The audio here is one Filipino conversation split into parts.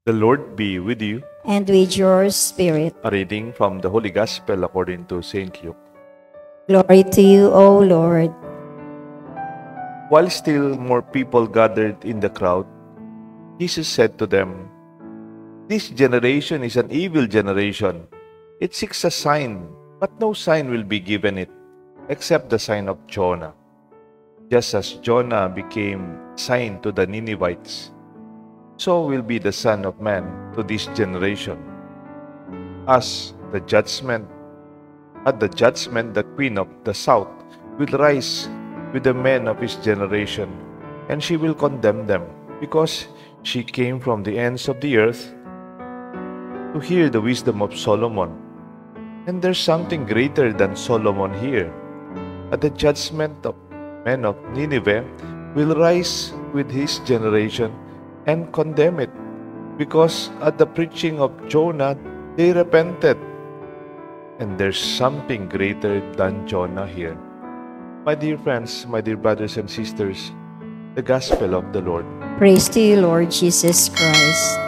The Lord be with you. And with your spirit. A reading from the Holy Gospel according to St. Luke. Glory to you, O Lord. While still more people gathered in the crowd, Jesus said to them, "This generation is an evil generation. It seeks a sign, but no sign will be given it, except the sign of Jonah. Just as Jonah became a sign to the Ninevites, so will be the Son of Man to this generation. At the judgment, the Queen of the South will rise with the men of his generation, and she will condemn them, because she came from the ends of the earth to hear the wisdom of Solomon. And there's something greater than Solomon here. At the judgment, the men of Nineveh will rise with his generation and condemn it, because at the preaching of Jonah they repented. And there's something greater than Jonah here." My dear friends, my dear brothers and sisters, the Gospel of the Lord. Praise to you, Lord Jesus Christ.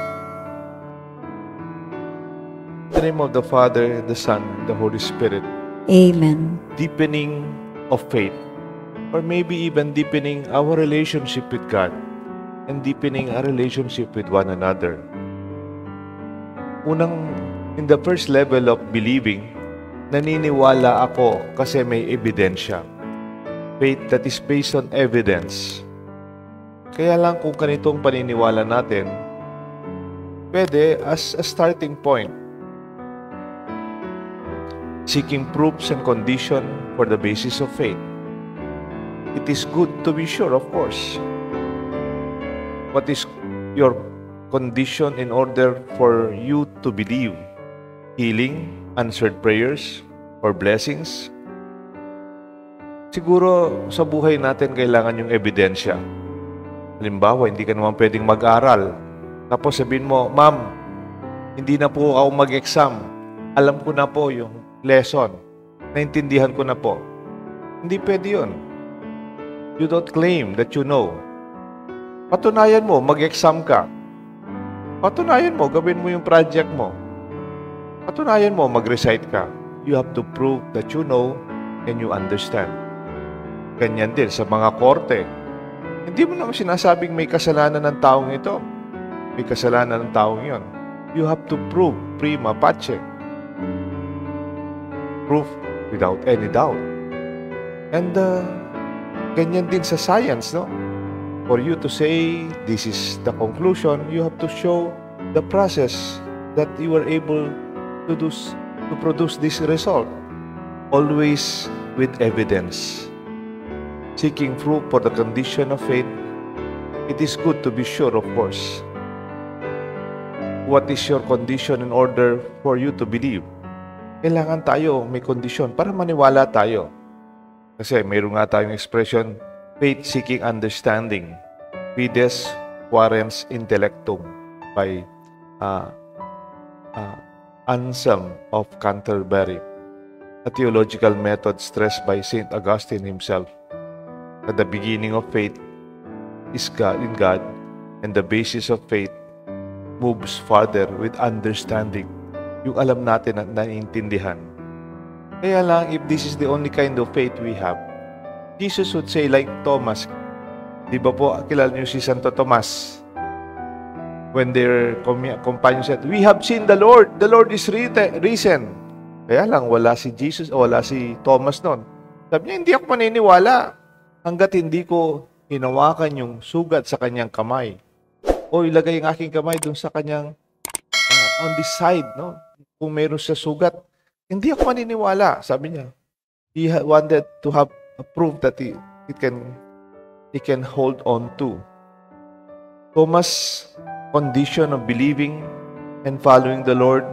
In the name of the Father, the Son, and the Holy Spirit. Amen. Deepening of faith, or maybe even deepening our relationship with God and deepening our relationship with one another. In the first level of believing, naniniwala ako kasi may ebidensya. Faith that is based on evidence. Kaya lang kung ganitong paniniwala natin, pwede as a starting point. Seeking proofs and condition for the basis of faith. It is good to be sure, of course. What is your condition in order for you to believe? Healing, answered prayers, or blessings? Siguro sa buhay natin kailangan yung ebidensya. Halimbawa, hindi ka naman pwedeng mag-aral. Tapos sabihin mo, "Ma'am, hindi na po ako mag-exam. Alam ko na po yung lesson. Naintindihan ko na po." Hindi pwede yun. You don't claim that you know. Patunayan mo, mag-exam ka. Patunayan mo, gawin mo yung project mo. Patunayan mo, mag-recite ka. You have to prove that you know and you understand. Ganyan din sa mga korte. Hindi mo naman sinasabing may kasalanan ng taong ito. May kasalanan ng taong yon. You have to prove prima facie. Proof without any doubt. And ganyan din sa science, no? For you to say this is the conclusion, you have to show the process that you were able to produce this result. Always with evidence. Seeking proof for the condition of faith, it is good to be sure, of course. What is your condition in order for you to believe? Kailangan tayo may kondisyon para maniwala tayo. Kasi mayroon nga tayong expression, faith seeking understanding. Fides quaerens intellectum by Anselm of Canterbury. A theological method stressed by St. Augustine himself. That the beginning of faith is God in God, and the basis of faith moves further with understanding. Yung alam natin at naiintindihan. Kaya lang, if this is the only kind of faith we have, Jesus would say like Thomas. Di ba po, kilala niyo si Santo Tomas? When their companions said, "We have seen the Lord. The Lord is risen." Kaya lang, wala si Jesus o wala si Thomas noon. Sabi niya, "Hindi ako maniniwala hanggat hindi ko hinawakan yung sugat sa kanyang kamay. O ilagay ang aking kamay dun sa kanyang on this side, no? Kung meron siya sugat, hindi ako maniniwala," sabi niya. He wanted to have a proof that he can hold on to. Thomas' condition of believing and following the Lord,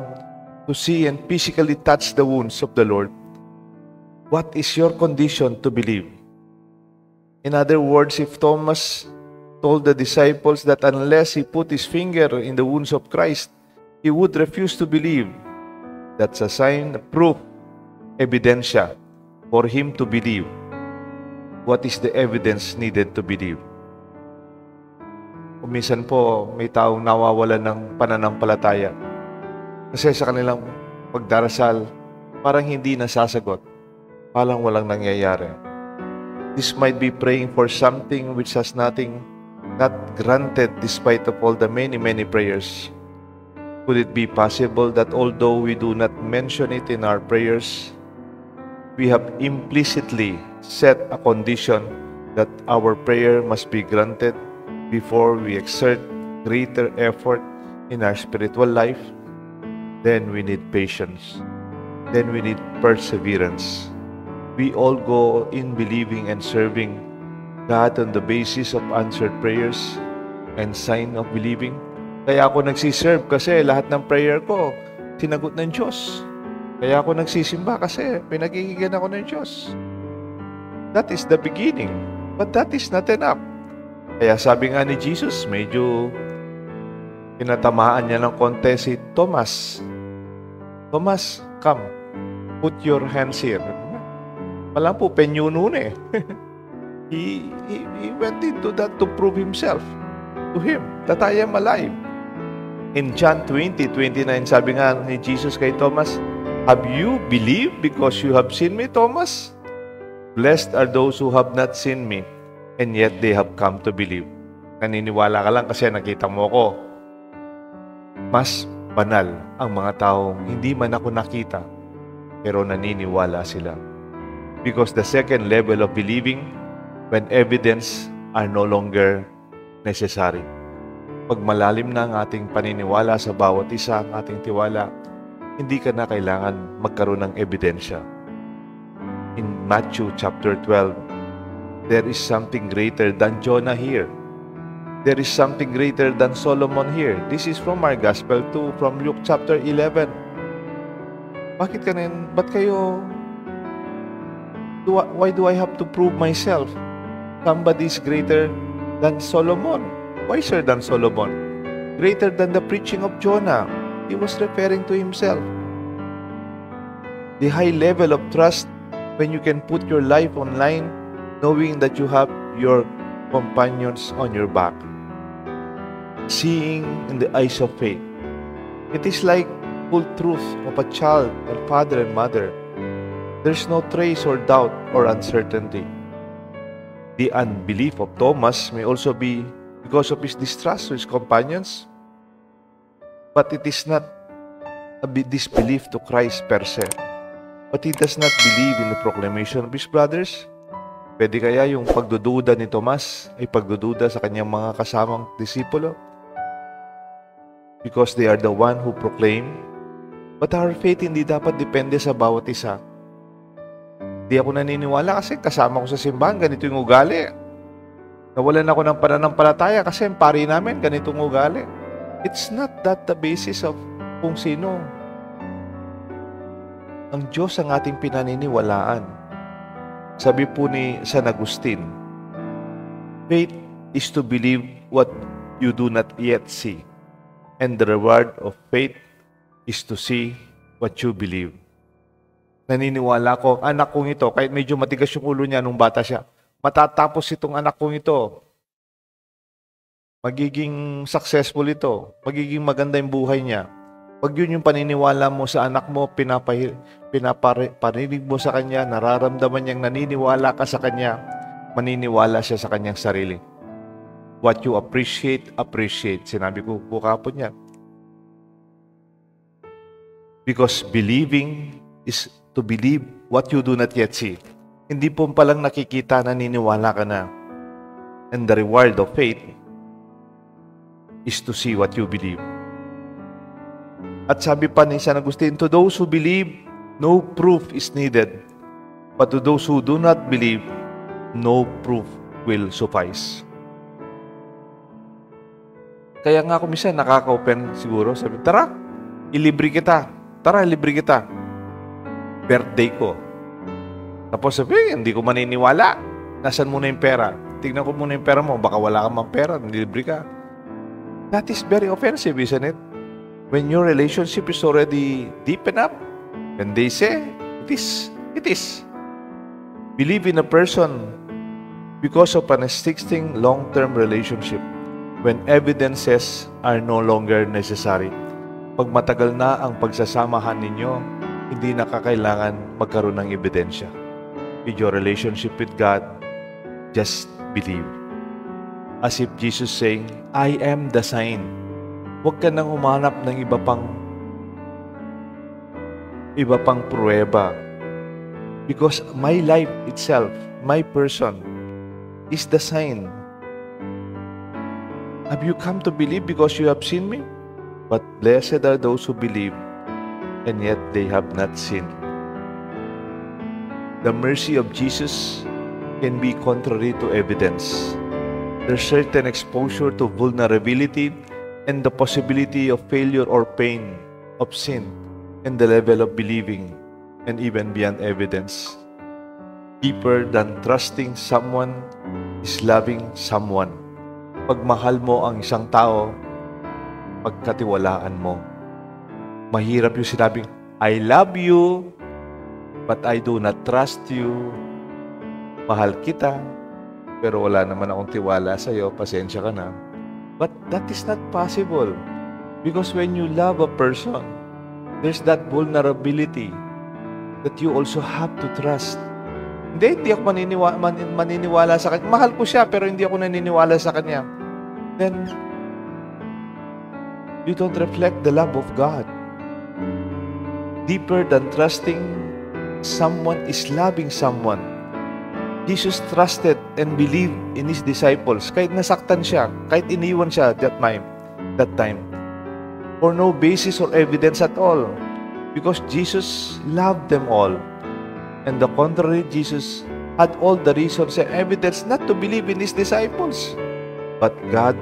to see and physically touch the wounds of the Lord. What is your condition to believe? In other words, if Thomas told the disciples that unless he put his finger in the wounds of Christ, he would refuse to believe, that's a sign, a proof, ebidensya for him to believe. What is the evidence needed to believe? Minsan po, may taong nawawalan ng pananampalataya. Kasi sa kanilang pagdarasal, parang hindi nasasagot. Parang walang nangyayari. This might be praying for something which has not granted despite of all the many prayers. Could it be possible that although we do not mention it in our prayers, we have implicitly set a condition that our prayer must be granted before we exert greater effort in our spiritual life? Then we need patience. Then we need perseverance. We all go in believing and serving God on the basis of answered prayers and sign of believing. Kaya ako nagsiserve kasi lahat ng prayer ko sinagot ng Diyos. Kaya ako nagsisimba kasi pinagiginggan ako ng Diyos. That is the beginning. But that is not enough. Kaya sabi nga ni Jesus, medyo pinatamaan niya ng konti si Thomas. Thomas, come. Put your hands here. Wala po, penyo noon eh. He went into that to prove himself to him that I am alive. In John 20:29, sabi nga ni Jesus kay Thomas, have you believed because you have seen me, Thomas? Blessed are those who have not seen me, and yet they have come to believe. Naniniwala ka lang kasi nakita mo ko. Mas banal ang mga taong hindi man ako nakita, pero naniniwala sila. Because the second level of believing, when evidence are no longer necessary. Pag malalim na ang ating paniniwala sa bawat isa, ang ating tiwala, hindi ka na kailangan magkaroon ng ebidensya. In Matthew chapter 12, there is something greater than Jonah here. There is something greater than Solomon here. This is from our gospel too, from Luke chapter 11. Ba't kayo, why do I have to prove myself? Somebody is greater than Solomon, wiser than Solomon, greater than the preaching of Jonah. He was referring to himself. The high level of trust when you can put your life online knowing that you have your companions on your back. Seeing in the eyes of faith. It is like full truth of a child and father and mother. There's no trace or doubt or uncertainty. The unbelief of Thomas may also be because of his distrust to his companions, but it is not a disbelief to Christ per se. But he does not believe in the proclamation of his brothers. Pwede kaya yung pagdududa ni Tomas ay pagdududa sa kanyang mga kasamang disipulo? Because they are the one who proclaim. But our faith hindi dapat depende sa bawat isa. Di ako naniniwala kasi kasama ko sa simbahan, ganito yung ugali. Nawalan ako ng pananampalataya kasi ang pari namin, ganitong ugali. It's not that the basis of kung sino. Ang Diyos ang ating pinaniniwalaan. Sabi po ni San Agustin, faith is to believe what you do not yet see. And the reward of faith is to see what you believe. Naniniwala ko, anak kong ito, kahit medyo matigas yung ulo niya nung bata siya, matatapos itong anak kong ito. Magiging successful ito. Magiging maganda yung buhay niya. Pag yun yung paniniwala mo sa anak mo, pinaparinig mo sa kanya, nararamdaman niyang naniniwala ka sa kanya, maniniwala siya sa kanyang sarili. What you appreciate, appreciate. Sinabi ko po kapon niya. Because believing is to believe what you do not yet see. Hindi po palang nakikita, naniniwala ka na. And the reward of faith is to see what you believe. At sabi pa ni San Agustin, to those who believe, no proof is needed. But to those who do not believe, no proof will suffice. Kaya nga ako minsan nakaka-open siguro. Sabi, tara, ilibre kita. Tara, ilibre kita. Birthday ko. Tapos sabi, hindi ko maniniwala. Nasaan muna yung pera? Tignan ko muna yung pera mo. Baka wala kang mang pera. Nilibre ka. That is very offensive, isn't it? When your relationship is already deep enough, and they say, it is. Believe in a person because of an existing long-term relationship. when evidences are no longer necessary. Pag matagal na ang pagsasamahan ninyo, hindi na kakailangan magkaroon ng ebidensya. With your relationship with God, just believe. As if Jesus saying, I am the sign. Huwag ka nang humanap ng iba pang pruweba. Because my life itself, my person, is the sign. Have you come to believe because you have seen me? But blessed are those who believe, and yet they have not seen. The mercy of Jesus can be contrary to evidence. There's certain exposure to vulnerability and the possibility of failure or pain, of sin, and the level of believing, and even beyond evidence. Deeper than trusting someone is loving someone. Pagmahal mo ang isang tao, pagkatiwalaan mo. Mahirap yung sinabing, I love you, but I do not trust you. Mahal kita, pero wala naman akong tiwala sa'yo, pasensya ka na. But that is not possible. Because when you love a person, there's that vulnerability that you also have to trust. Hindi ako maniniwala sa kanya. Mahal ko siya, pero hindi ako naniniwala sa kanya. Then, you don't reflect the love of God. Deeper than trusting someone is loving someone. Jesus trusted and believed in His disciples. Kahit nasaktan siya, kahit iniwan siya that time. For no basis or evidence at all. Because Jesus loved them all. And the contrary, Jesus had all the reasons and evidence not to believe in His disciples. But God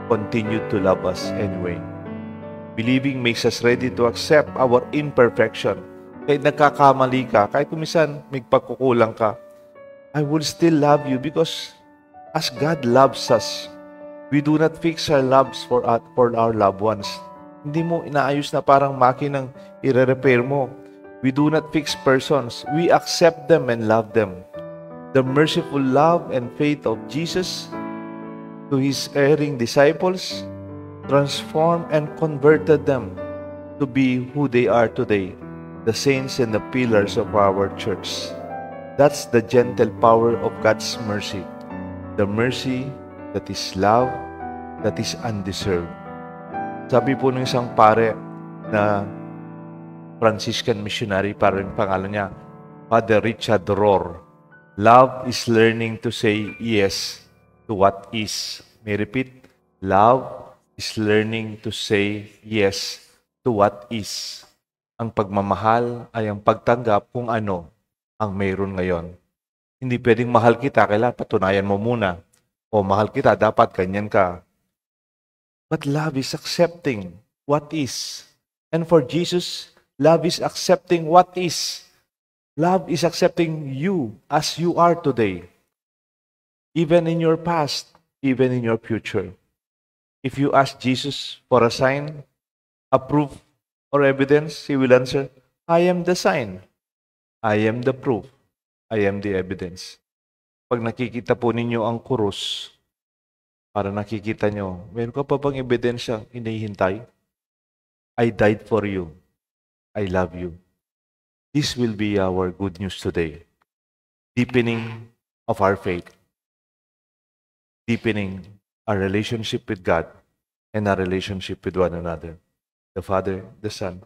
continued to love us anyway. Believing makes us ready to accept our imperfection. Kahit nagkakamali ka, kahit kumisan may pagkukulang ka, I will still love you because as God loves us, we do not fix our loves for our loved ones. Hindi mo inaayos na parang makinang i-repair mo. We do not fix persons. We accept them and love them. The merciful love and faith of Jesus to His erring disciples transformed and converted them to be who they are today, the saints and the pillars of our church. That's the gentle power of God's mercy. The mercy that is love, that is undeserved. Sabi po ng isang pare na Franciscan missionary, parang pangalan niya, Father Richard Rohr, love is learning to say yes to what is. May repeat, love is learning to say yes to what is. Ang pagmamahal ay ang pagtanggap kung ano ang mayroon ngayon. Hindi pwedeng mahal kita, kailangan patunayan mo muna. O mahal kita, dapat ganyan ka. But love is accepting what is. And for Jesus, love is accepting what is. Love is accepting you as you are today. Even in your past, even in your future. If you ask Jesus for a sign, a proof, or evidence, He will answer, I am the sign. I am the proof. I am the evidence. Pag nakikita po ninyo ang krus, para nakikita nyo, meron ka pa bang ebidensyang inihintay? I died for you. I love you. This will be our good news today. Deepening of our faith. Deepening our relationship with God and our relationship with one another. The Father, the Son,